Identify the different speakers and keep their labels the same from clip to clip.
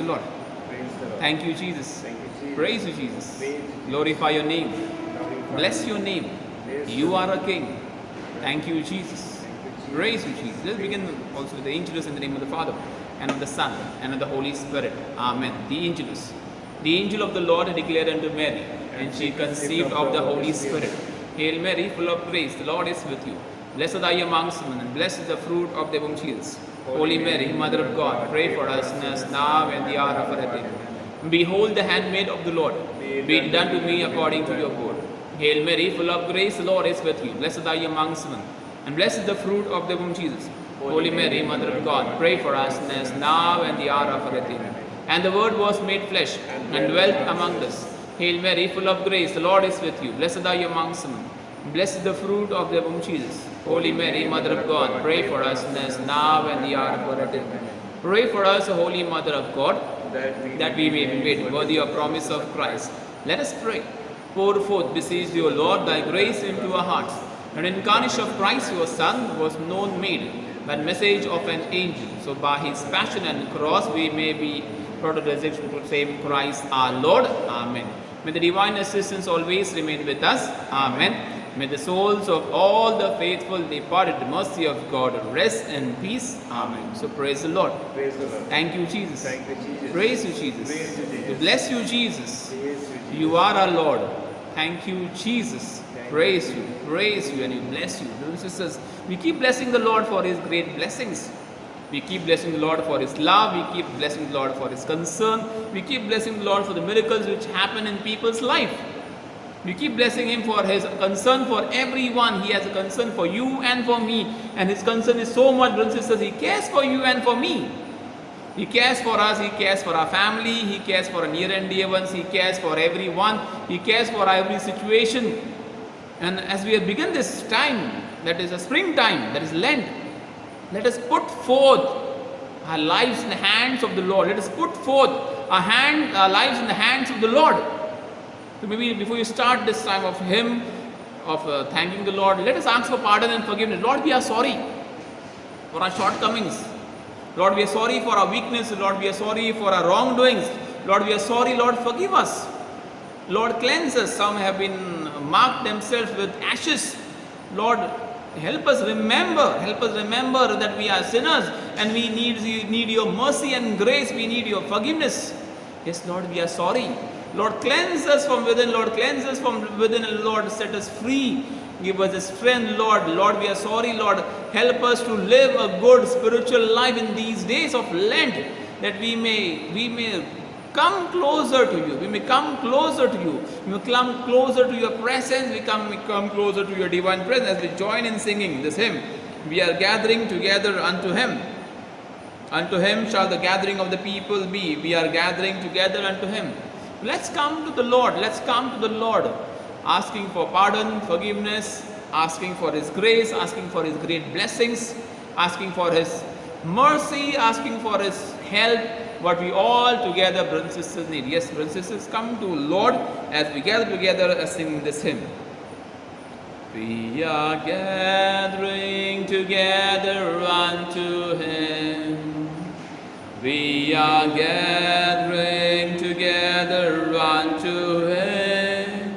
Speaker 1: the Lord.
Speaker 2: Praise the Lord.
Speaker 1: Thank you, Jesus.
Speaker 2: Thank you, Jesus.
Speaker 1: Praise you, Jesus.
Speaker 2: Praise you, Jesus.
Speaker 1: Glorify your name.
Speaker 2: Glorify
Speaker 1: Bless
Speaker 2: you.
Speaker 1: your name.
Speaker 2: Bless
Speaker 1: You
Speaker 2: your
Speaker 1: are
Speaker 2: name.
Speaker 1: a king. Thank you, Jesus.
Speaker 2: Thank you, Jesus.
Speaker 1: Praise you, Jesus. Let's begin also with the Angelus in the name of the Father, and of the Son, and of the Holy Spirit. Amen. The Angelus. The angel of the Lord declared unto Mary, and she conceived of the Holy Spirit. Hail Mary, full of grace, the Lord is with you. Blessed are you amongst women, and blessed is the fruit of thy womb, Jesus. Holy Mary, Mother of God, pray for us sinners now and the hour of our death. Behold the handmaid of the Lord. Be it done to me according to your word. Hail Mary, full of grace, the Lord is with you. Blessed are you amongst women, and blessed is the fruit of the womb, Jesus. Holy Mary, Mother of God, pray for us sinners now and the hour of our death. And the Word was made flesh and dwelt among us. Hail Mary, full of grace, the Lord is with you. Blessed are you amongst women. Blessed is the fruit of the womb, Jesus. Holy Mary, Mother of God, pray for us sinners now and the hour of our death. Pray for us, Holy Mother of God, that we may be made worthy of promise of Christ. Let us pray. Pour forth, beseech thee, O Lord, thy grace into our hearts. And incarnation of Christ, your Son, was known made by message of an angel. So by his passion and cross we may be brought to resurrection to same Christ our Lord. Amen. May the divine assistance always remain with us. Amen. May the souls of all the faithful departed, the mercy of God, rest in peace. Amen. So praise the Lord.
Speaker 2: Praise the Lord.
Speaker 1: Thank you, Jesus.
Speaker 2: Thank you, Jesus.
Speaker 1: Praise you, Jesus.
Speaker 2: Praise you, Jesus.
Speaker 1: We bless you, Jesus.
Speaker 2: Praise you, Jesus.
Speaker 1: You are our Lord. Thank you, Jesus.
Speaker 2: Thank
Speaker 1: Praise you, and we bless you. Brothers and sisters, we keep blessing the Lord for his great blessings. We keep blessing the Lord for his love. We keep blessing the Lord for his concern. We keep blessing the Lord for the miracles which happen in people's life. We keep blessing him for his concern for everyone. He has a concern for you and for me. And his concern is so much, brothers and sisters. He cares for you and for me. He cares for us. He cares for our family. He cares for our near and dear ones. He cares for everyone. He cares for every situation. And as we have begun this time, that is a springtime, that is Lent, let us put forth our lives in the hands of the Lord. Let us put forth our lives in the hands of the Lord. So maybe before you start this time of hymn, of thanking the Lord, let us ask for pardon and forgiveness. Lord, we are sorry for our shortcomings. Lord, we are sorry for our weakness. Lord, we are sorry for our wrongdoings. Lord, we are sorry. Lord, forgive us. Lord, cleanse us. Some have been marked themselves with ashes. Lord, help us remember that we are sinners and we need your mercy and grace. We need your forgiveness. Yes, Lord, we are sorry. Lord, cleanse us from within. Lord, cleanse us from within. And Lord, set us free. Give us the strength, Lord. Lord, we are sorry, Lord. Help us to live a good spiritual life in these days of Lent, that we may come closer to you. We may come closer to you. We may come closer to your presence. We come closer to your divine presence as we join in singing this hymn. We are gathering together unto him. Unto him shall the gathering of the people be. We are gathering together unto him. Let's come to the Lord. Let's come to the Lord, asking for pardon, forgiveness, asking for his grace, asking for his great blessings, asking for his mercy, asking for his help, what we all together, brothers and sisters, need. Yes, brothers and sisters, come to Lord as we gather together singing this hymn. We are gathering together unto him. We are gathering together unto him.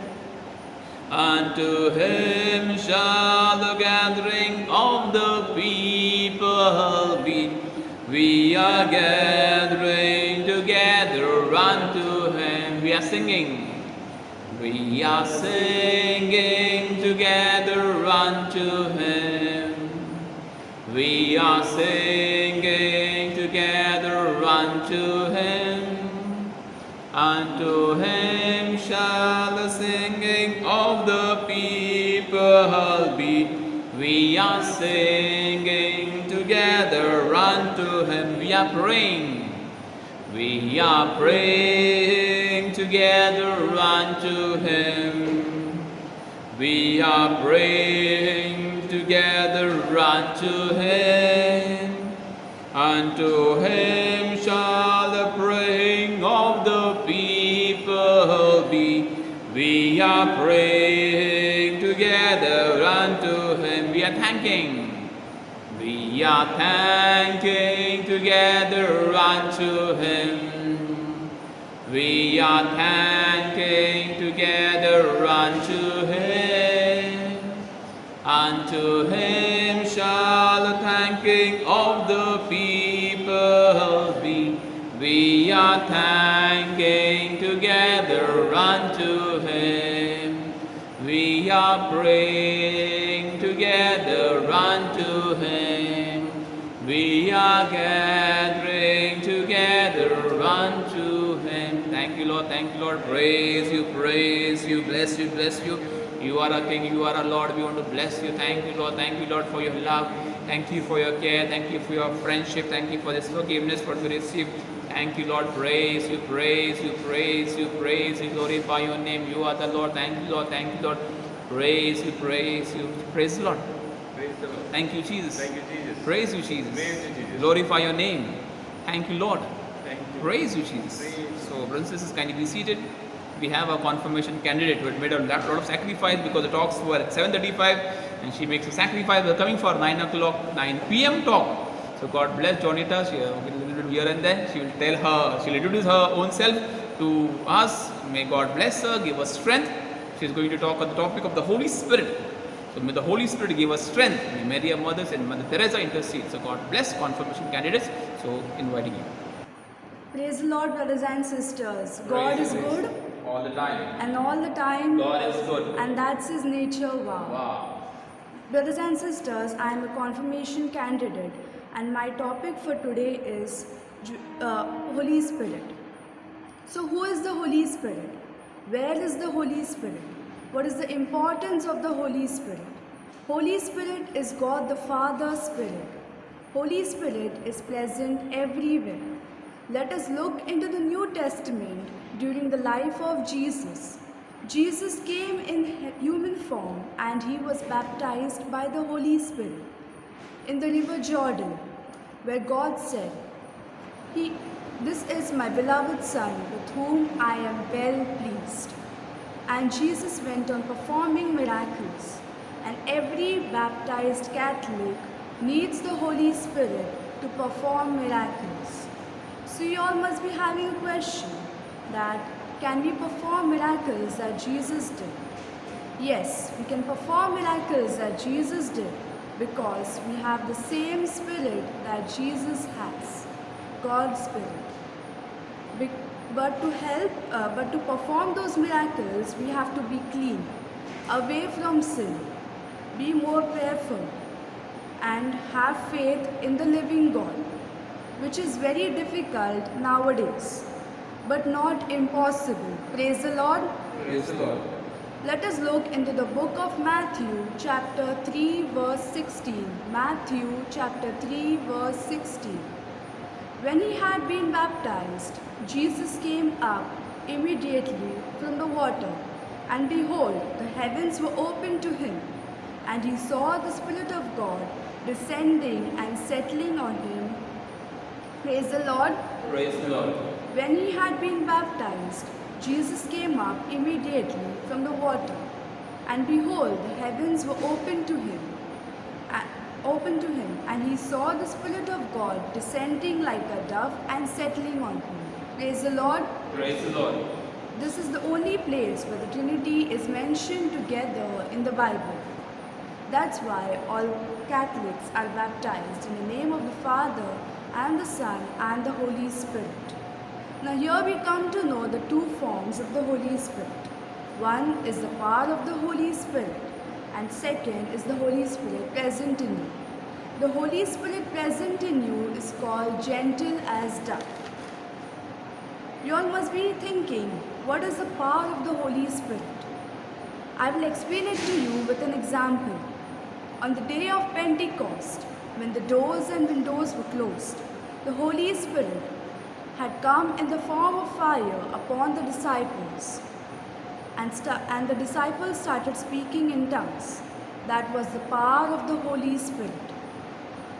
Speaker 1: Unto him shall the gathering of the people be. We are gathering together unto him. We are singing. We are singing together unto him. We are singing together unto him. Unto him shall the singing of the people be. We are singing together unto him. We are praying. We are praying together unto him. We are praying together unto him. Unto him shall the praying of the people be. We are praying together unto him. We are thanking. We are thanking together unto him. We are thanking together unto Him. Unto Him shall the thanking of the people be. We are thanking together unto Him. We are praying together unto Him. We are gathering together unto Him. Thank you, Lord. Thank you, Lord. Praise you, bless you, bless you. You are our King, you are our Lord. We want to bless you. Thank you, Lord. Thank you, Lord, for your love. Thank you for your care. Thank you for your friendship. Thank you for this forgiveness what we receive. Thank you, Lord. Praise you, praise you, praise you, praise you. Glorify your name. You are the Lord. Thank you, Lord. Thank you, Lord. Praise you, praise you. Praise the Lord.
Speaker 2: Praise the Lord.
Speaker 1: Thank you, Jesus.
Speaker 2: Thank you, Jesus.
Speaker 1: Praise you, Jesus.
Speaker 2: Praise you, Jesus.
Speaker 1: Glorify your name. Thank you, Lord.
Speaker 2: Thank you.
Speaker 1: Praise you, Jesus.
Speaker 2: Praise
Speaker 1: So, brothers and sisters, kindly be seated. We have a confirmation candidate who had made a lot of sacrifice because the talks were at 7:35 and she makes a sacrifice. We're coming for 9 o'clock, 9 p.m. talk. So, God bless Jonita. She a little bit here and there. She will tell her, she'll introduce her own self to us. May God bless her, give us strength. She's going to talk on the topic of the Holy Spirit. So may the Holy Spirit give us strength. May Mary, our mothers, and Mother Teresa intercede. So God bless confirmation candidates. So inviting you.
Speaker 3: Praise the Lord, brothers and sisters. God is good
Speaker 1: All the time.
Speaker 3: and all the time,
Speaker 1: God is good.
Speaker 3: and that's His nature. Wow.
Speaker 1: Wow.
Speaker 3: Brothers and sisters, I am a confirmation candidate, and my topic for today is Holy Spirit. So, who is the Holy Spirit? Where is the Holy Spirit? What is the importance of the Holy Spirit? Holy Spirit is God the Father's Spirit. Holy Spirit is present everywhere. Let us look into the New Testament during the life of Jesus. Jesus came in human form and He was baptized by the Holy Spirit in the river Jordan, where God said, "This is my beloved Son, with whom I am well pleased." And Jesus went on performing miracles. And every baptized Catholic needs the Holy Spirit to perform miracles. So you all must be having a question that, can we perform miracles that Jesus did? Yes, we can perform miracles that Jesus did because we have the same Spirit that Jesus has, God's Spirit. But to perform those miracles, we have to be clean, away from sin, be more prayerful, and have faith in the living God, which is very difficult nowadays, but not impossible. Praise the Lord.
Speaker 1: Praise the Lord.
Speaker 3: Let us look into the book of Matthew, chapter 3, verse 16. Matthew, chapter 3, verse 16. When He had been baptized, Jesus came up immediately from the water, and behold, the heavens were opened to Him, and He saw the Spirit of God descending and settling on Him. Praise the Lord.
Speaker 1: Praise the Lord.
Speaker 3: When He had been baptized, Jesus came up immediately from the water, and behold, the heavens were opened to Him, and He saw the Spirit of God descending like a dove and settling on Him. Praise the Lord.
Speaker 1: Praise the Lord.
Speaker 3: This is the only place where the Trinity is mentioned together in the Bible. That's why all Catholics are baptized in the name of the Father and the Son and the Holy Spirit. Now here we come to know the two forms of the Holy Spirit. One is the power of the Holy Spirit, and second is the Holy Spirit present in you. The Holy Spirit present in you is called gentle as dove. You all must be thinking, what is the power of the Holy Spirit? I will explain it to you with an example. On the day of Pentecost, when the doors and windows were closed, the Holy Spirit had come in the form of fire upon the disciples, and the disciples started speaking in tongues. That was the power of the Holy Spirit.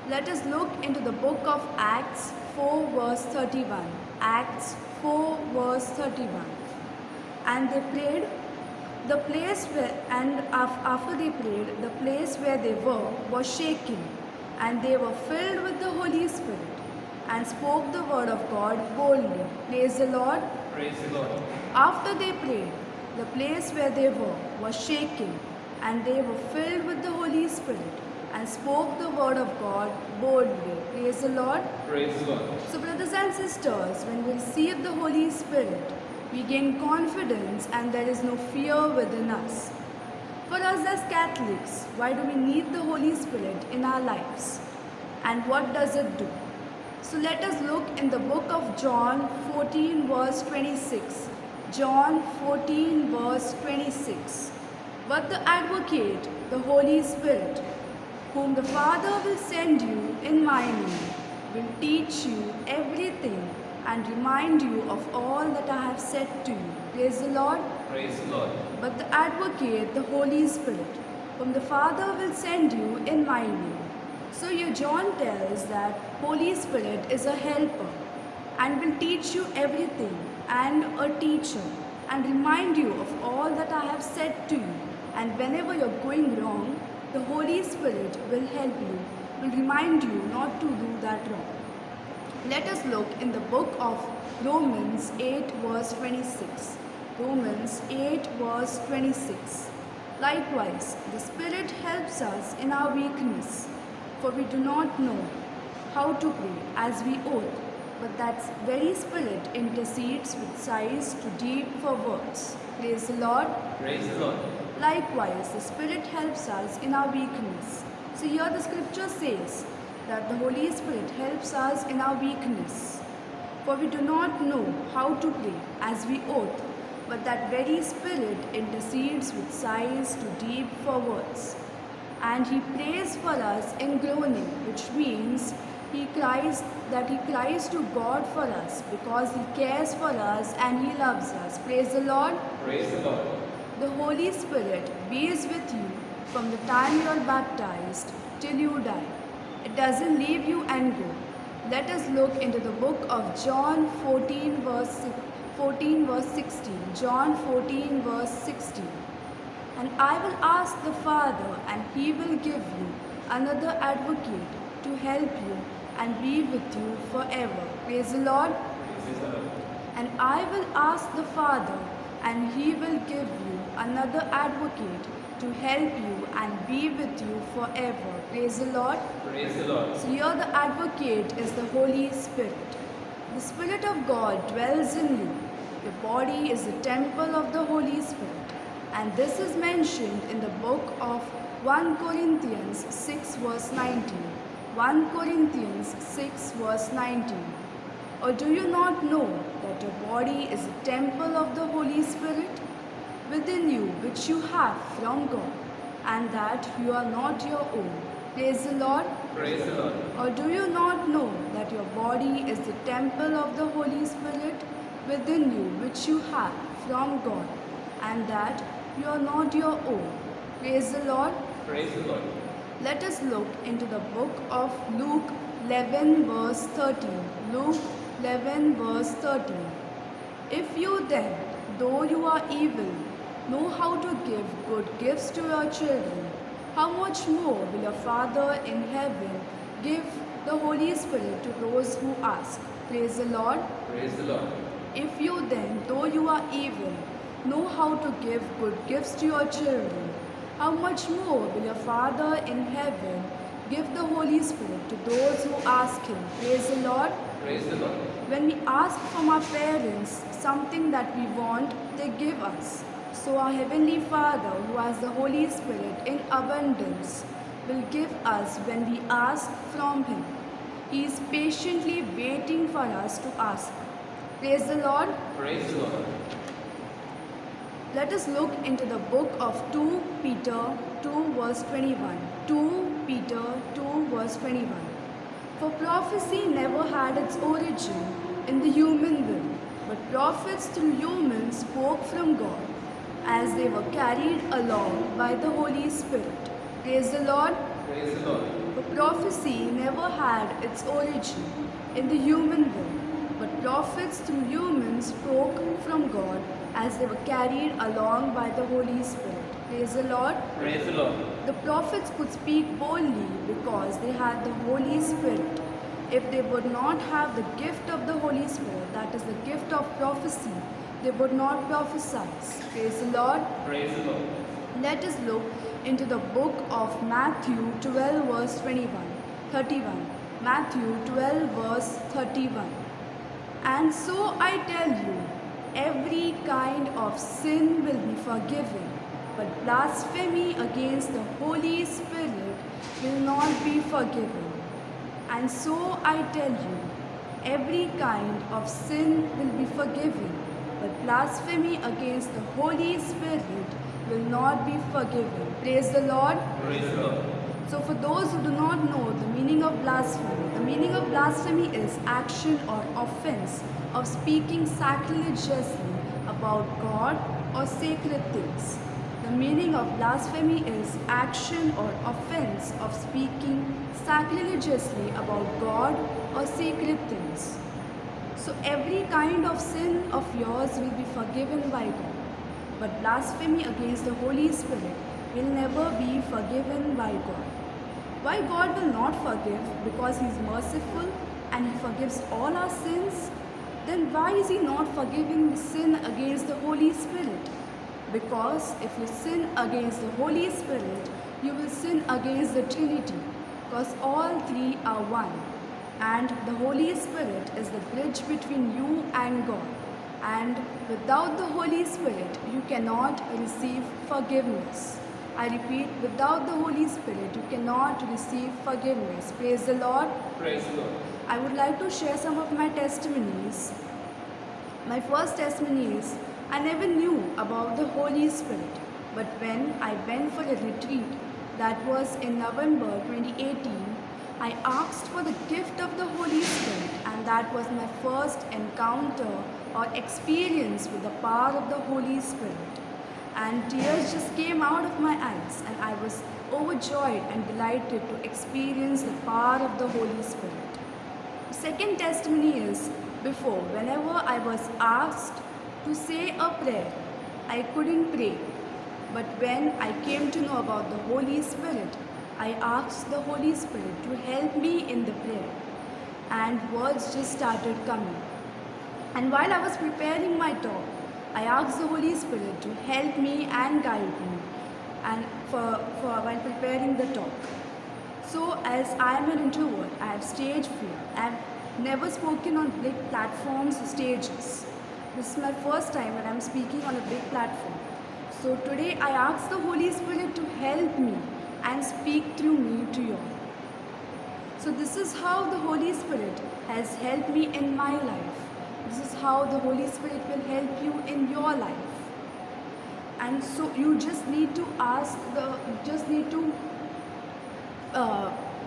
Speaker 3: Let us look into the book of Acts 4 verse 31. Acts 4 verse 31. And they prayed, after they prayed, the place where they were was shaken, and they were filled with the Holy Spirit and spoke the word of God boldly. Praise the Lord.
Speaker 1: Praise the Lord.
Speaker 3: After they prayed, the place where they were was shaken, and they were filled with the Holy Spirit and spoke the word of God boldly. Praise the Lord.
Speaker 1: Praise the Lord.
Speaker 3: So, brothers and sisters, when we receive the Holy Spirit, we gain confidence and there is no fear within us. For us as Catholics, why do we need the Holy Spirit in our lives? And what does it do? So let us look in the book of John 14 verse 26. John 14 verse 26. But the Advocate, the Holy Spirit, whom the Father will send you in my name, will teach you everything and remind you of all that I have said to you. Praise the Lord.
Speaker 1: Praise the Lord.
Speaker 3: But the Advocate, the Holy Spirit, whom the Father will send you in my name. So here John tells that Holy Spirit is a helper and will teach you everything, and a teacher, and remind you of all that I have said to you. And whenever you're going wrong, the Holy Spirit will help you, will remind you not to do that wrong. Let us look in the book of Romans 8 verse 26. Romans 8 verse 26. Likewise, the Spirit helps us in our weakness, for we do not know how to pray as we ought, but that very Spirit intercedes with sighs too deep for words. Praise the Lord.
Speaker 1: Praise the Lord.
Speaker 3: Likewise, the Spirit helps us in our weakness. So here the scripture says that the Holy Spirit helps us in our weakness. For we do not know how to pray as we ought, but that very Spirit intercedes with sighs too deep for words. And He prays for us in groaning, which means He cries to God for us because He cares for us and He loves us. Praise the Lord.
Speaker 1: Praise the Lord.
Speaker 3: The Holy Spirit is with you from the time you are baptized till you die. It doesn't leave you and go. Let us look into the book of John 14 verse 16. John 14 verse 16. And I will ask the Father, and He will give you another advocate to help you and be with you forever. Praise the Lord.
Speaker 1: Praise the Lord.
Speaker 3: And I will ask the Father, and He will give you another advocate to help you and be with you forever. Praise the Lord.
Speaker 1: Praise the Lord.
Speaker 3: So here the advocate is the Holy Spirit. The Spirit of God dwells in you. Your body is the temple of the Holy Spirit. And this is mentioned in the book of 1 Corinthians 6 verse 19. 1 Corinthians 6 verse 19. Or do you not know that your body is a temple of the Holy Spirit within you, which you have from God, and that you are not your own? Praise the Lord.
Speaker 1: Praise the Lord.
Speaker 3: Or do you not know that your body is the temple of the Holy Spirit within you, which you have from God, and that you are not your own? Praise the Lord.
Speaker 1: Praise the Lord.
Speaker 3: Let us look into the book of Luke 11 verse 13. Luke 11 verse 13. If you then, though you are evil, know how to give good gifts to your children, how much more will your Father in heaven give the Holy Spirit to those who ask? Praise the Lord.
Speaker 1: Praise the Lord.
Speaker 3: If you then, though you are evil, know how to give good gifts to your children, how much more will your Father in heaven give the Holy Spirit to those who ask Him? Praise the Lord.
Speaker 1: Praise the Lord.
Speaker 3: When we ask from our parents something that we want, they give us. So our Heavenly Father, who has the Holy Spirit in abundance, will give us when we ask from Him. He is patiently waiting for us to ask. Praise the Lord.
Speaker 1: Praise the Lord.
Speaker 3: Let us look into the book of 2 Peter 2 verse 21. 2 Peter 2 verse 21. For prophecy never had its origin in the human will, but prophets through humans spoke from God as they were carried along by the Holy Spirit. Praise the Lord.
Speaker 1: Praise the Lord.
Speaker 3: For prophecy never had its origin in the human will, but prophets through humans spoke from God as they were carried along by the Holy Spirit. Praise the Lord.
Speaker 1: Praise the Lord.
Speaker 3: The prophets could speak boldly because they had the Holy Spirit if they would not have the gift of the Holy Spirit, that is the gift of prophecy, they would not prophesy. Praise the Lord.
Speaker 1: Praise the Lord.
Speaker 3: Let us look into the book of Matthew 12 verse 31. Matthew 12 verse 31. And so I tell you, every kind of sin will be forgiven, but blasphemy against the Holy Spirit will not be forgiven. And so I tell you, every kind of sin will be forgiven, but blasphemy against the Holy Spirit will not be forgiven. Praise the Lord.
Speaker 1: Praise the Lord.
Speaker 3: So for those who do not know the meaning of blasphemy, the meaning of blasphemy is action or offense of speaking sacrilegiously about God or sacred things. The meaning of blasphemy is action or offense of speaking sacrilegiously about God or sacred things. So every kind of sin of yours will be forgiven by God, but blasphemy against the Holy Spirit will never be forgiven by God. Why God will not forgive? Because He is merciful and He forgives all our sins. Then why is He not forgiving the sin against the Holy Spirit? Because if you sin against the Holy Spirit, you will sin against the Trinity, because all three are one. And the Holy Spirit is the bridge between you and God. And without the Holy Spirit, you cannot receive forgiveness. I repeat, without the Holy Spirit, you cannot receive forgiveness. Praise the Lord.
Speaker 1: Praise the Lord.
Speaker 3: I would like to share some of my testimonies. My first testimony is, I never knew about the Holy Spirit, but when I went for a retreat, that was in November 2018, I asked for the gift of the Holy Spirit, and that was my first encounter or experience with the power of the Holy Spirit. And tears just came out of my eyes, and I was overjoyed and delighted to experience the power of the Holy Spirit. The second testimony is, before, whenever I was asked to say a prayer, I couldn't pray. But when I came to know about the Holy Spirit, I asked the Holy Spirit to help me in the prayer, and words just started coming. And while I was preparing my talk, I asked the Holy Spirit to help me and guide me, and while preparing the talk. So as I am an introvert, I have stage fear. I have never spoken on big platforms or stages. This is my first time when I am speaking on a big platform. So today I ask the Holy Spirit to help me and speak through me to you all. So this is how the Holy Spirit has helped me in my life. This is how the Holy Spirit will help you in your life. And so you just need to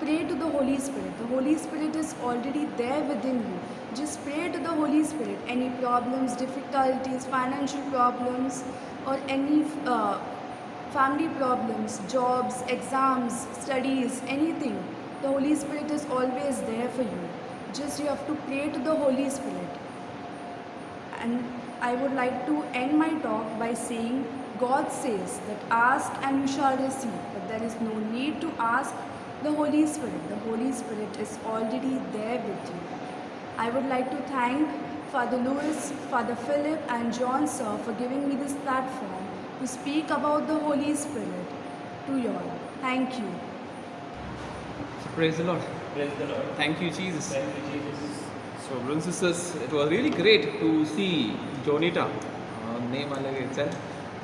Speaker 3: pray to the Holy Spirit. The Holy Spirit is already there within you. Just pray to the Holy Spirit. Any problems, difficulties, financial problems, or any family problems, jobs, exams, studies, anything, the Holy Spirit is always there for you. Just you have to pray to the Holy Spirit. And I would like to end my talk by saying, God says that ask and you shall receive, but there is no need to ask the Holy Spirit. The Holy Spirit is already there with you. I would like to thank Father Louis, Father Philip and John sir for giving me this platform to speak about the Holy Spirit to you all. Thank you.
Speaker 1: Praise the Lord.
Speaker 2: Praise the Lord.
Speaker 1: Thank you, Jesus.
Speaker 2: Thank you, Jesus.
Speaker 1: So, brothers and sisters, it was really great to see Jonita, name alag itself,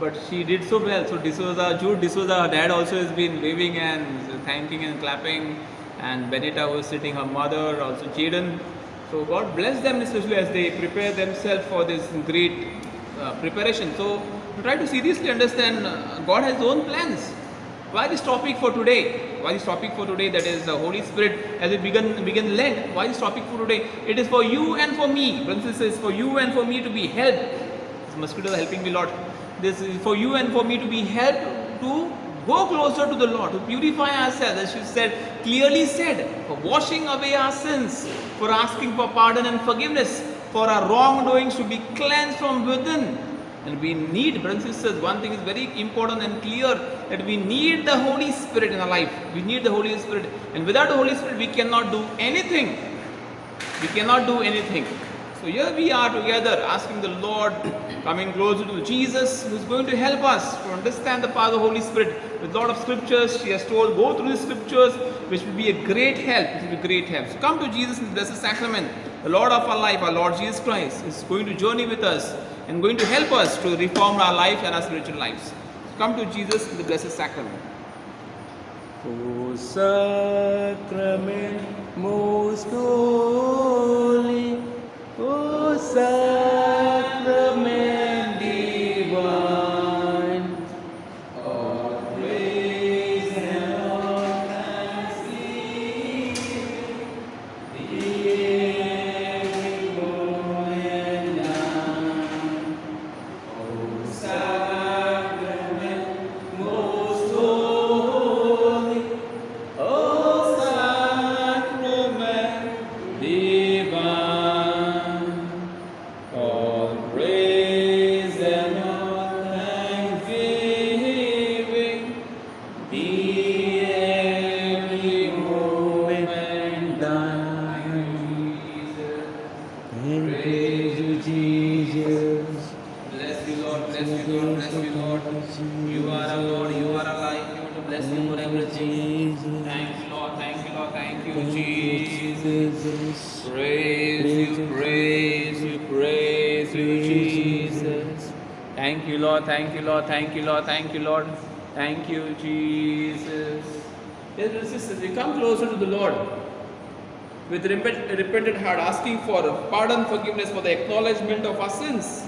Speaker 1: but she did so well. So, Jude D'Souza, her dad also has been waving and thanking and clapping, and Benita was sitting, her mother, also Jaden. So, God bless them, especially as they prepare themselves for this great preparation. So, to try to seriously understand, God has His own plans. Why this topic for today? Why this topic for today, that is the Holy Spirit, as we begin Lent? Why this topic for today? It is for you and for me. Brothers and sisters, for you and for me to be helped. This mosquitoes are helping me a lot. This is for you and for me to be helped to go closer to the Lord, to purify ourselves, as she said, clearly said, for washing away our sins, for asking for pardon and forgiveness, for our wrongdoings to be cleansed from within. And we need, brothers and sisters, one thing is very important and clear, that we need the Holy Spirit in our life. We need the Holy Spirit. And without the Holy Spirit, we cannot do anything. We cannot do anything. So here we are together asking the Lord, coming closer to Jesus, who is going to help us to understand the power of the Holy Spirit. With a lot of scriptures, she has told, go through the scriptures, which will be a great help. It will be a great help. So come to Jesus in the Blessed Sacrament. The Lord of our life, our Lord Jesus Christ, is going to journey with us and going to help us to reform our life and our spiritual lives. So come to Jesus in the Blessed Sacrament.
Speaker 2: O sacrament most holy, O sacrament divine, all praise and all thanksgiving, the every moment done. O sacrament most holy, O sacrament divine, all praise and all thanksgiving, be every moment thine. Praise you, Jesus.
Speaker 1: Bless you, Lord. Bless you, Lord. Bless you, Lord. You are our Lord. You are our life. You want to bless you for everything. Thank you, Lord. Thank you, Lord. Thank you, Jesus. Praise you, praise you, praise you, Jesus. Thank you, Lord. Thank you, Lord. Thank you, Lord. Thank you, Lord. Thank you, Jesus. Yes, brothers and sisters, we come closer to the Lord with a repentant heart, asking for pardon, forgiveness, for the acknowledgement of our sins,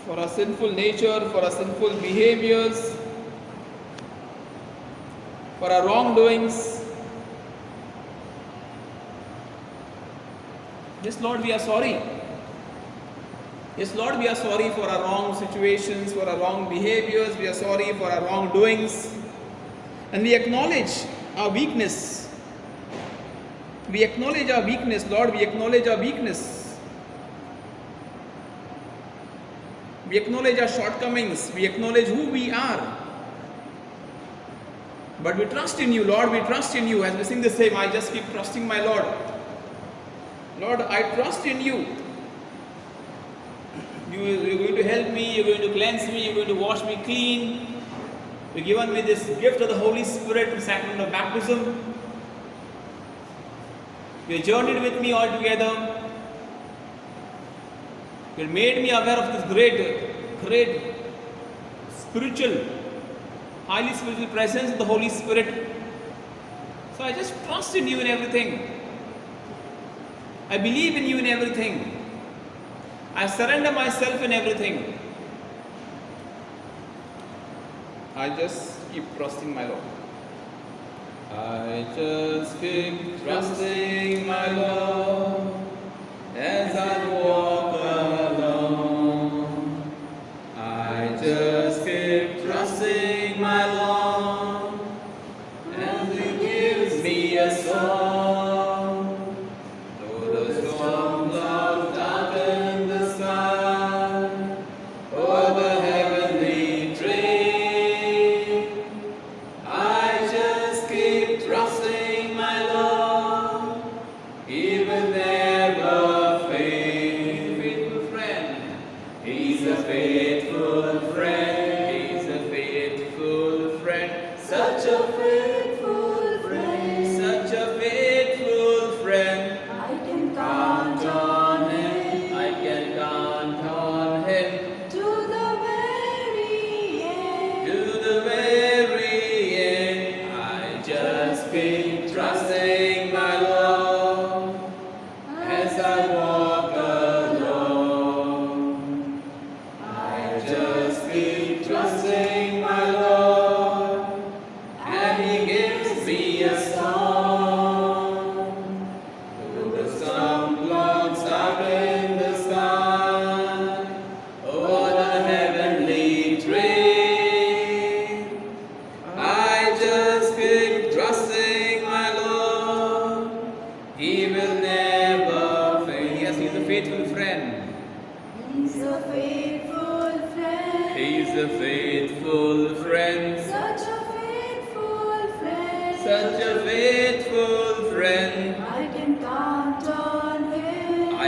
Speaker 1: for our sinful nature, for our sinful behaviors, for our wrongdoings. Yes, Lord, we are sorry. Yes, Lord, we are sorry for our wrong situations, for our wrong behaviors. We are sorry for our wrongdoings. And we acknowledge our weakness. We acknowledge our weakness, Lord. We acknowledge our weakness. We acknowledge our shortcomings. We acknowledge who we are. But we trust in you, Lord. We trust in you. As we sing the same, I just keep trusting my Lord. Lord, I trust in you. You're going to help me. You're going to cleanse me. You're going to wash me clean. You've given me this gift of the Holy Spirit, the sacrament of baptism. You journeyed with me all together. You made me aware of this great spiritual, highly spiritual presence of the Holy Spirit. So I just trust in you in everything. I believe in you in everything. I surrender myself in everything. I just keep trusting my Lord. I just keep trusting my Lord as I walk alone. I just keep trusting my Lord as He gives me a song. Though the storm clouds darken the sky, o'er the heavenly train, I just keep trusting my Lord. He will never fail. Faithful friend, He's a faithful friend. He's a faithful friend. Such a faithful friend. Such a faithful friend.
Speaker 3: I can count on Him
Speaker 1: I can count on Him
Speaker 3: to the very end.
Speaker 1: to the very end. I just keep trusting my Lord as I walk alone. I just keep trusting my Lord, and He gives me a song. Though the storm clouds darken the sky, o'er the heavenly train, I just keep trusting my Lord. He will never fail. Yes, He is a faithful friend.
Speaker 3: He's a faithful friend.
Speaker 1: He is a faithful friend.
Speaker 3: Such a faithful friend.
Speaker 1: Such a faithful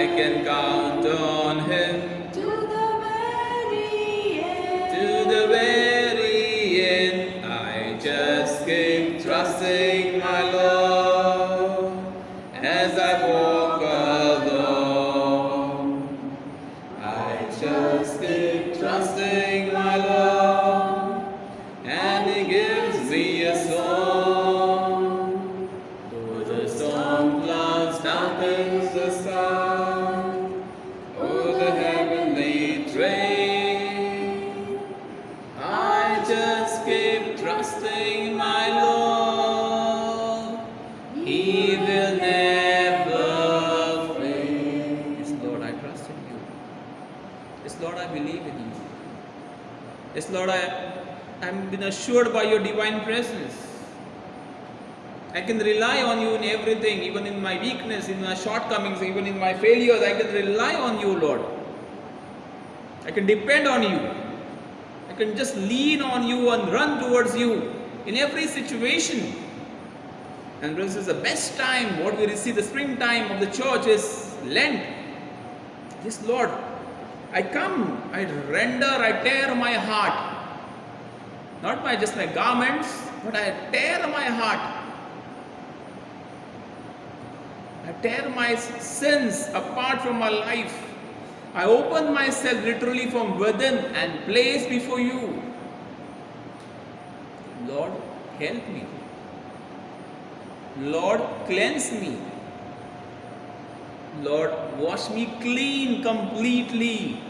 Speaker 1: I can count on Him
Speaker 3: to the very end.
Speaker 1: to the very end. I just keep trusting my Lord as I walk along. I just keep trusting my Lord, and He gives me a song. Though the storm clouds darkens the sky, oh the heavenly train, I just keep trusting my Lord. He will never fail. Yes, Lord, I trust in you. Yes, Lord, I believe in you. Yes, Lord, I'm been assured by your divine presence. I can rely on you in everything, even in my weakness, in my shortcomings, even in my failures. I can rely on you, Lord. I can depend on you. I can just lean on you and run towards you in every situation. And this is the best time, what we receive, the springtime of the church is Lent. Yes, Lord, I come, I render, I tear my heart. Not by just my garments, but I tear my heart. I tear my sins apart from my life. I open myself literally from within and place before you. Lord, help me. Lord, cleanse me. Lord, wash me clean completely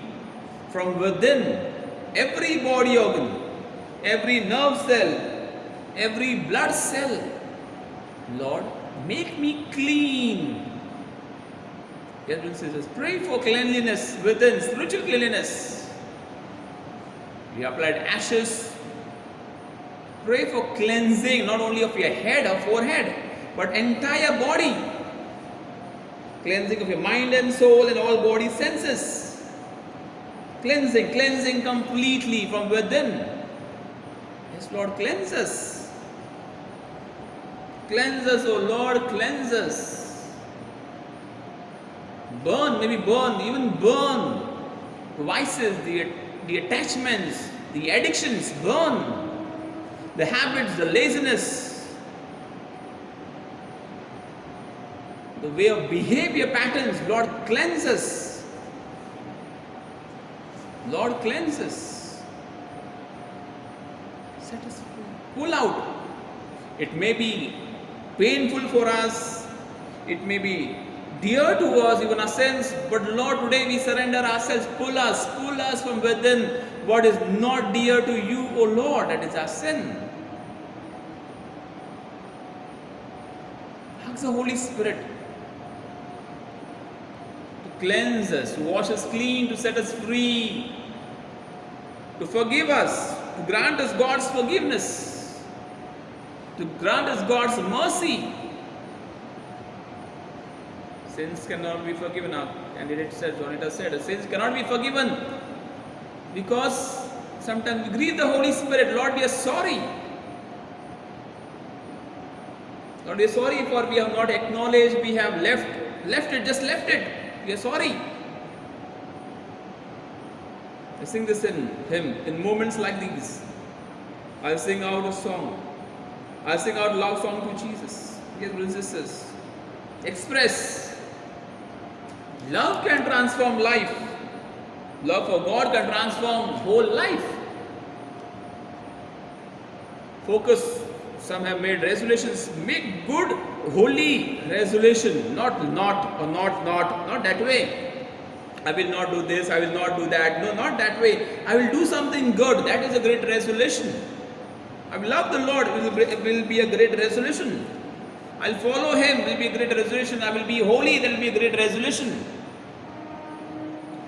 Speaker 1: from within. Every body organ, every nerve cell, every blood cell. Lord, make me clean. Yes, brothers and sisters, pray for cleanliness within, spiritual cleanliness. We applied ashes. Pray for cleansing not only of your head or forehead, but entire body. Cleansing of your mind and soul and all body senses. Cleansing completely from within. Yes, Lord, cleanse us. Cleanse us, O Lord, cleanse us. Burn, even burn the vices, the attachments, the addictions, burn. The habits, the laziness, the way of behavior patterns, Lord, cleanse us. Lord, cleanse us. Set us free. Pull out. It may be painful for us. It may be dear to us, even a sense. But Lord, today we surrender ourselves. Pull us from within what is not dear to you, O Lord, that is our sin. Ask the Holy Spirit to cleanse us, to wash us clean, to set us free, to forgive us, to grant us God's forgiveness, to grant us God's mercy. Sins cannot be forgiven. Our candidate said, Jonita said, sins cannot be forgiven because sometimes we grieve the Holy Spirit. Lord, we are sorry. Lord, we are sorry for we have not acknowledged, we have left it. We are sorry. I sing this in hymn, in moments like these. I'll sing out a song. I'll sing out a love song to Jesus. Yes, brothers and sisters. Express. Love can transform life. Love for God can transform whole life. Focus. Some have made resolutions. Make good, holy resolution. Not that way. I will not do this, I will not do that. No, not that way. I will do something good. That is a great resolution. I will love the Lord. It will be a great resolution. I'll follow Him. Will be a great resolution. I will be holy. That will be a great resolution.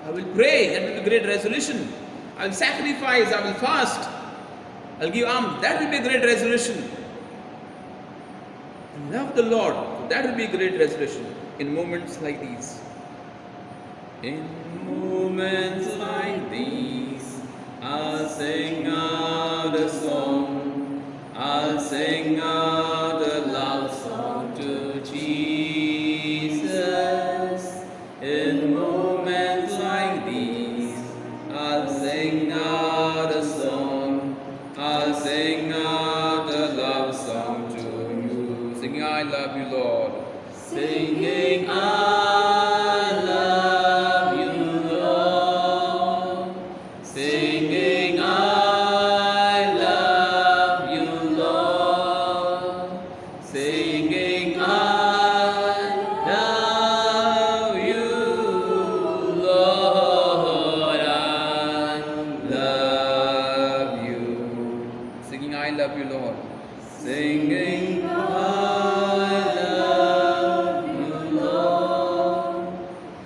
Speaker 1: I will pray. That will be a great resolution. I will sacrifice. I will fast. I'll give alms. That will be a great resolution. Love the Lord. That will be a great resolution in moments like these. In moments like these, I'll sing out a song. I'll sing out a love song to Jesus. In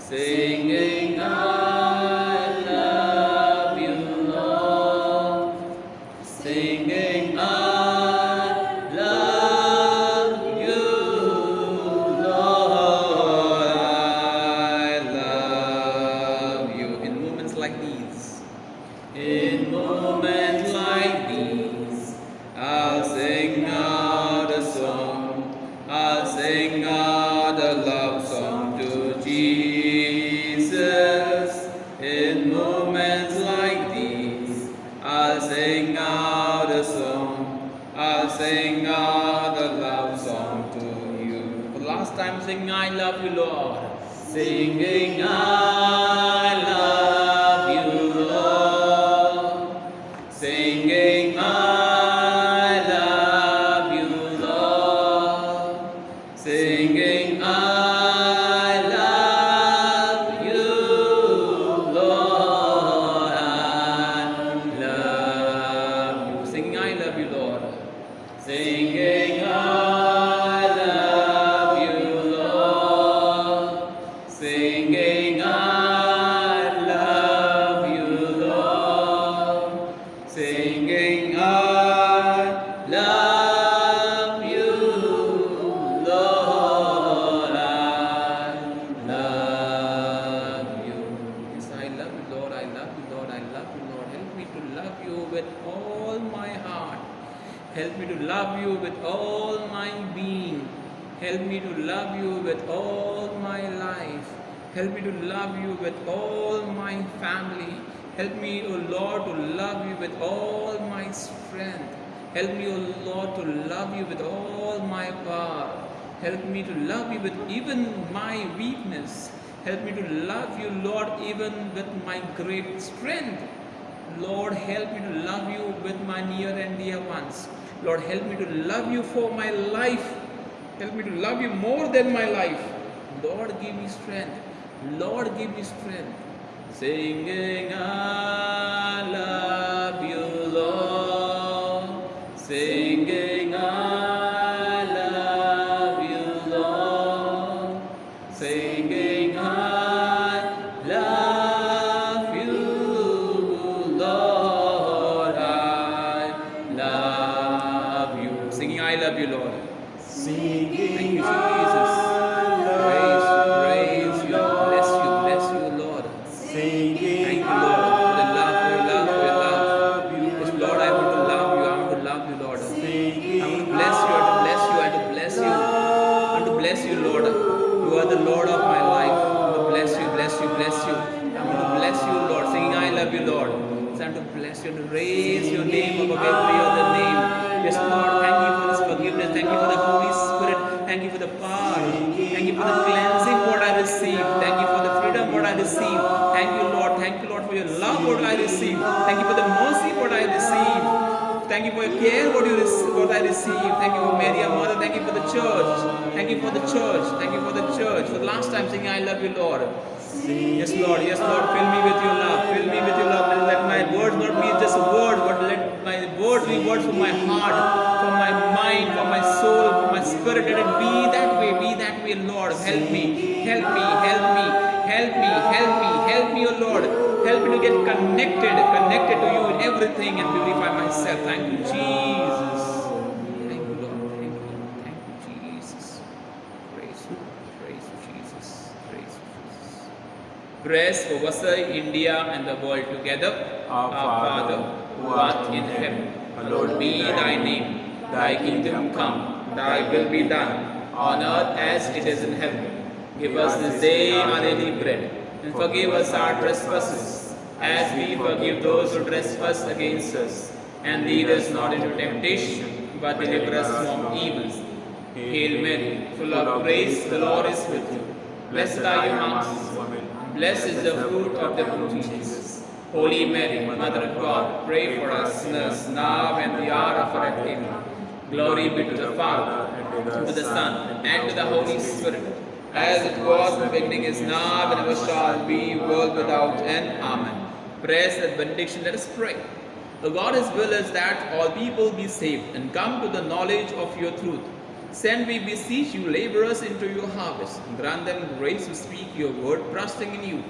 Speaker 1: singing, I love you, Lord. Singing, I love you, Lord. I love you. In moments like these, in moments like these, I'll sing out a song. I'll sing out a love song to Jesus. In moments like these, I'll sing out a song. I'll sing out a love song to you. For the last time, sing, I love you, Lord. Singing, I love you, Lord. Singing, I love you, Lord. Singing, I love you, Lord. I love you. Singing, I love you, Lord. Singing, I love you, Lord. Singing, I love you, Lord. Singing, I love you, Lord. I love you. Yes, I love you, Lord. I love you, Lord. I love you, Lord. Help me to love you with all my heart. Help me to love you with all my being. Help me to love you with all my life. Help me to love you with all my family. Help me, O Lord, to love you with all my strength. Help me, O Lord, to love you with all my power. Help me to love you with even my weakness. Help me to love you, Lord, even with my great strength. Lord, help me to love you with my near and dear ones. Lord, help me to love you for my life. Help me to love you more than my life. Lord, give me strength. Lord, give me strength. Singing, I love you, Lord. Singing, I love you, Lord. Singing, I love you, Lord. I love you. Singing, I love you, Lord. Thank you, Jesus. Praise you, bless you, Lord. Thank you, Lord, for the love, for your love, for your love. Yes, Lord, I want to love you, I want to love you, Lord. I want to bless you, I want to bless you, I want to bless you. I want to bless you, Lord. You are the Lord of my life. I want to bless you, bless you, bless you. I want to bless you, Lord, singing, I love you, Lord. So I want to bless you, and to raise your name above every other name. Yes, Lord, thank you for this forgiveness. Thank you for the Holy Spirit. Thank you for the power. Thank you for the cleansing what I received. Thank you for the freedom what I received. Thank you, Lord. Thank you, Lord, for your love what I received. Thank you for the mercy what I received. Thank you for your care what I received. Thank you for Mary, our mother. Thank you for the church. Thank you for the church. Thank you for the church. For the last time singing, I love you, Lord. Yes, Lord. Yes, Lord. Fill me with your love. Fill me with your love. Let my words not be just a word, but let my words be words from my heart, from my mind, from my soul, from my spirit. Let it be that way, Lord. Help me. Help me. Help me. Help me. Help me. Help me, O Lord. Help me to get connected to you in everything and purify myself. Thank you, Jesus. Thank you, Lord. Thank you, Lord. Thank you, Jesus. Praise you. Praise you, Jesus. Praise you, Jesus. Praise for Vasai, India, and the world together.
Speaker 2: Our Father,
Speaker 1: who art in heaven, hallowed be thy name. Thy kingdom come, thy will be done, on earth as it is in heaven. Give us this day our daily bread, and forgive us our trespasses, as we forgive those who trespass against us. And lead us not into temptation, but deliver us from evil. Hail Mary, full of grace, the Lord is with you. Blessed are you amongst women. Blessed is the fruit of the womb, Jesus. Holy Mary, Mother of God, pray for us sinners, now and the hour of our death. Amen. Glory be to the Father, and to the Son, and to the Holy Spirit, as it was in the beginning, is now, and ever shall be, world without end. Amen. Praise and benediction. Let us pray. The God's will is that all people be saved and come to the knowledge of your truth. Send, we beseech you, laborers into your harvest, and grant them grace to speak your word, trusting in you.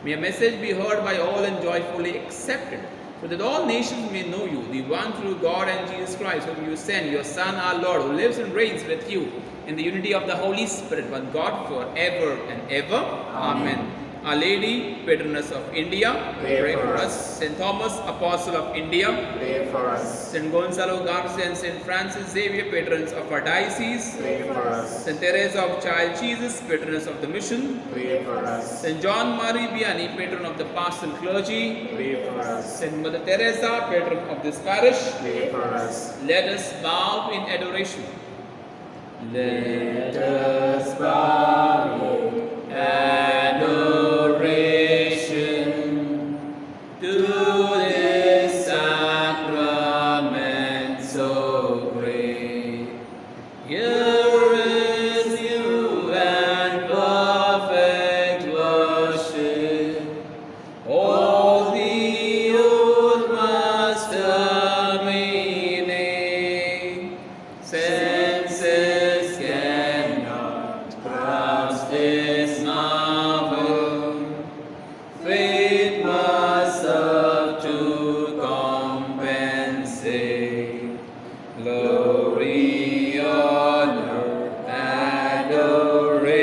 Speaker 1: May a message be heard by all and joyfully accepted, so that all nations may know you, the one true God and Jesus Christ, whom you send, your Son, our Lord, who lives and reigns with you in the unity of the Holy Spirit, one God forever and ever. Amen. Our Lady, Patroness of India,
Speaker 4: Pray for us.
Speaker 1: St. Thomas, Apostle of India,
Speaker 4: Pray for us.
Speaker 1: St. Gonzalo Garcia and St. Francis Xavier, patrons of our diocese,
Speaker 4: Pray for us.
Speaker 1: St. Teresa of Child Jesus, patroness of the mission,
Speaker 4: Pray for us.
Speaker 1: St. John Marie Vianney, patron of the pastoral clergy,
Speaker 4: Pray for us.
Speaker 1: St. Mother Teresa, patron of this parish.
Speaker 4: Pray for us.
Speaker 1: Let us bow in adoration.
Speaker 4: Let us bow in adoration to this sacrament so great. Here is new and perfect worship. All the old must terminate. Senses cannot grasp this marvel. Faith must serve to compensate. Glory, honor, adoration.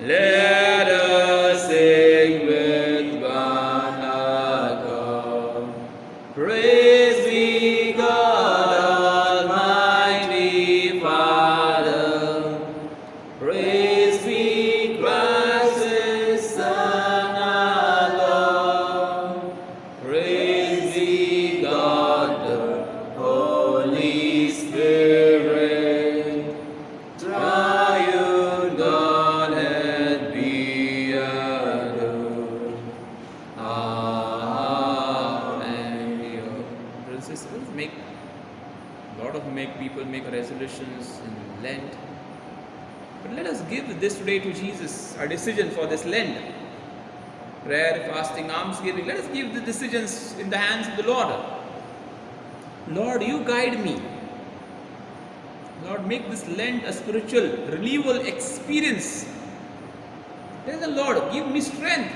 Speaker 4: Let us sing with one accord. Praise be God Almighty Father. Praise be Christ His Son our Lord. Praise be God the Holy Spirit. Triune Godhead be adored. Amen.
Speaker 1: Brothers and sisters, make people make resolutions in Lent. But let us give this today to Jesus, our decision for this Lent. Prayer, fasting, almsgiving. Let us give the decisions in the hands of the Lord. Lord, you guide me. Lord, make this Lent a spiritual renewal experience. Tell the Lord, give me strength.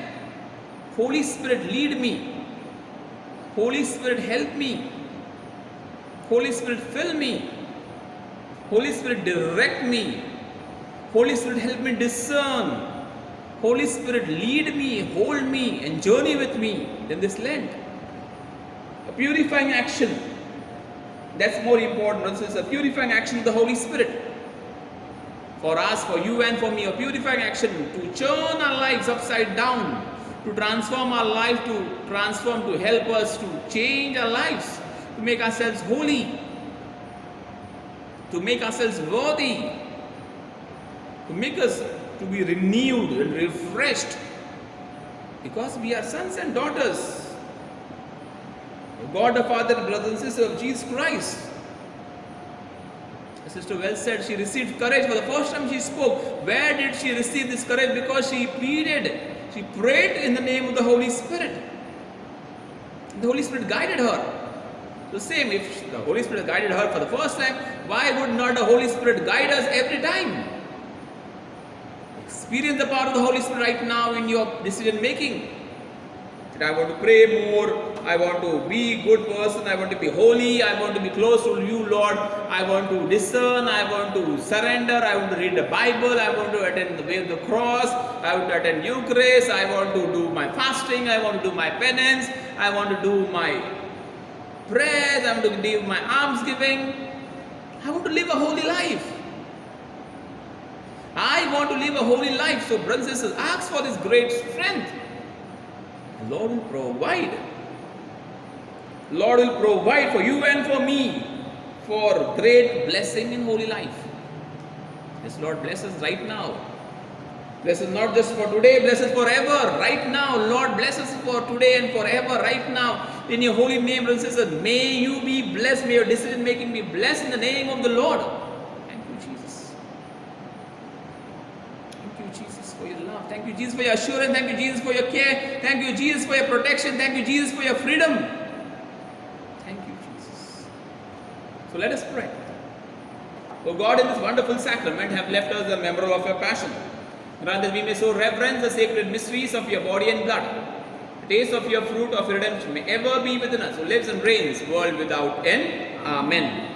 Speaker 1: Holy Spirit, lead me. Holy Spirit, help me. Holy Spirit, fill me. Holy Spirit, direct me. Holy Spirit, help me discern. Holy Spirit, lead me, hold me, and journey with me in this Lent. A purifying action. That's more important. It's a purifying action of the Holy Spirit. For us, for you, and for me, a purifying action to turn our lives upside down, to transform our life, to help us to change our lives, to make ourselves holy, to make ourselves worthy, to make us to be renewed and refreshed, because we are sons and daughters of God the Father, brothers and sisters of Jesus Christ. Sister well said, she received courage for the first time she spoke. Where did she receive this courage? Because she pleaded, she prayed in the name of the Holy Spirit. The Holy Spirit guided her. The same, if the Holy Spirit guided her for the first time, why would not the Holy Spirit guide us every time? Experience the power of the Holy Spirit right now in your decision making. That I want to pray more, I want to be a good person, I want to be holy, I want to be close to you, Lord, I want to discern, I want to surrender, I want to read the Bible, I want to attend the way of the cross, I want to attend Eucharist, I want to do my fasting, I want to do my penance, I want to do my prayers, I want to give my almsgiving, I want to live a holy life. I want to live a holy life. So brothers and sisters, ask for this great strength. The Lord will provide. Lord will provide for you and for me for great blessing in holy life. Yes, Lord, bless us right now. Bless us not just for today, bless us forever, right now. Lord, bless us for today and forever, right now. In your holy name, brothers and sisters, may you be blessed, may your decision making be blessed in the name of the Lord. Thank you, Jesus. Thank you, Jesus, for your love. Thank you, Jesus, for your assurance. Thank you, Jesus, for your care. Thank you, Jesus, for your protection. Thank you, Jesus, for your freedom. Thank you, Jesus. So let us pray. O God, in this wonderful sacrament, have left us a memorial of your passion. Grant that we may so reverence the sacred mysteries of your body and blood. The taste of your fruit of your redemption may ever be within us, who lives and reigns, world without end. Amen.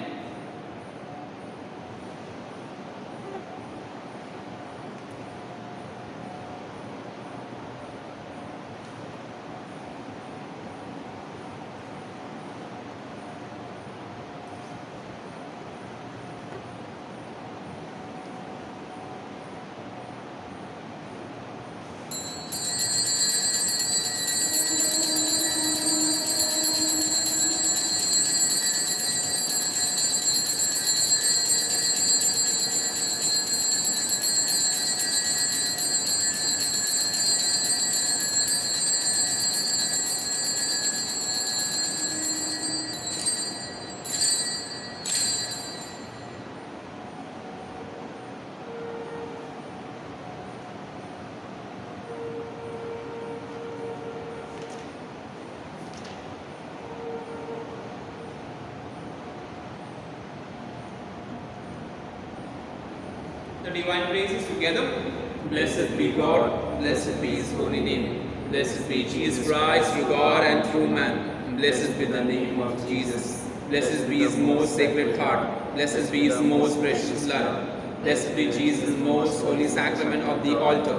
Speaker 1: The divine praises together. Blessed be God, blessed be his holy name. Blessed be Jesus Christ, true God and true man. Blessed be the name of Jesus. Blessed be his most sacred heart. Blessed be his most precious blood. Blessed be Jesus' most holy sacrament of the altar.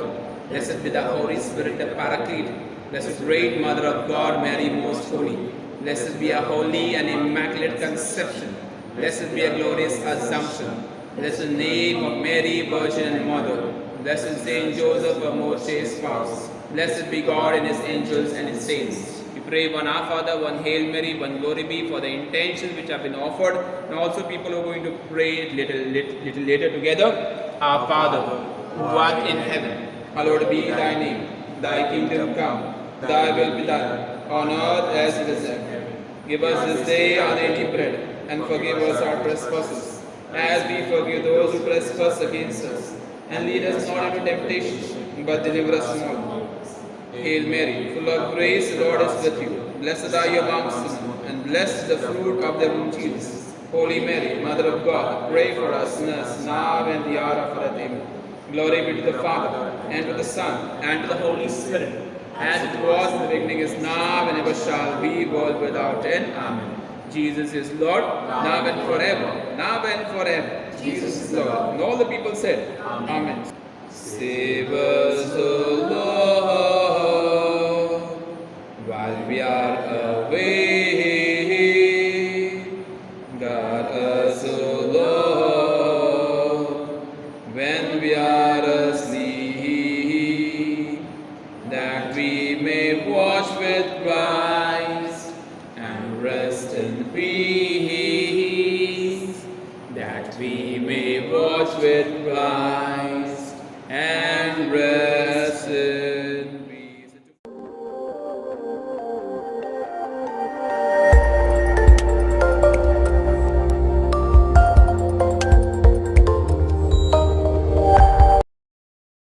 Speaker 1: Blessed be the Holy Spirit, the Paraclete. Blessed great Mother of God, Mary most holy. Blessed be a holy and immaculate conception. Blessed be a glorious assumption. Blessed name of Mary, Virgin and Mother. Blessed Saint Joseph, her most chaste spouse. Blessed be God and his angels and his saints. We pray one Our Father, one Hail Mary, one Glory be for the intentions which have been offered, and also people who are going to pray little later together. Our Father, who art in heaven, hallowed be thy name. Thy kingdom come, thy will be done, on earth as it is in heaven. Give us this day our daily bread, and forgive us our trespasses, as we forgive those who trespass against us. And lead us not into temptation, but deliver us from evil. Hail Mary, full of grace, the Lord is with you. Blessed are you amongst women, and blessed the fruit of thy womb, Jesus. Holy Mary, Mother of God, pray for us sinners, now and the hour of our death. Glory be to the Father, and to the Son, and to the Holy Spirit, as it was in the beginning, is now, and ever shall be, world without end. Amen. Jesus is Lord, now and forever. Now and forever. Jesus is Lord. And all the people said, Amen. Save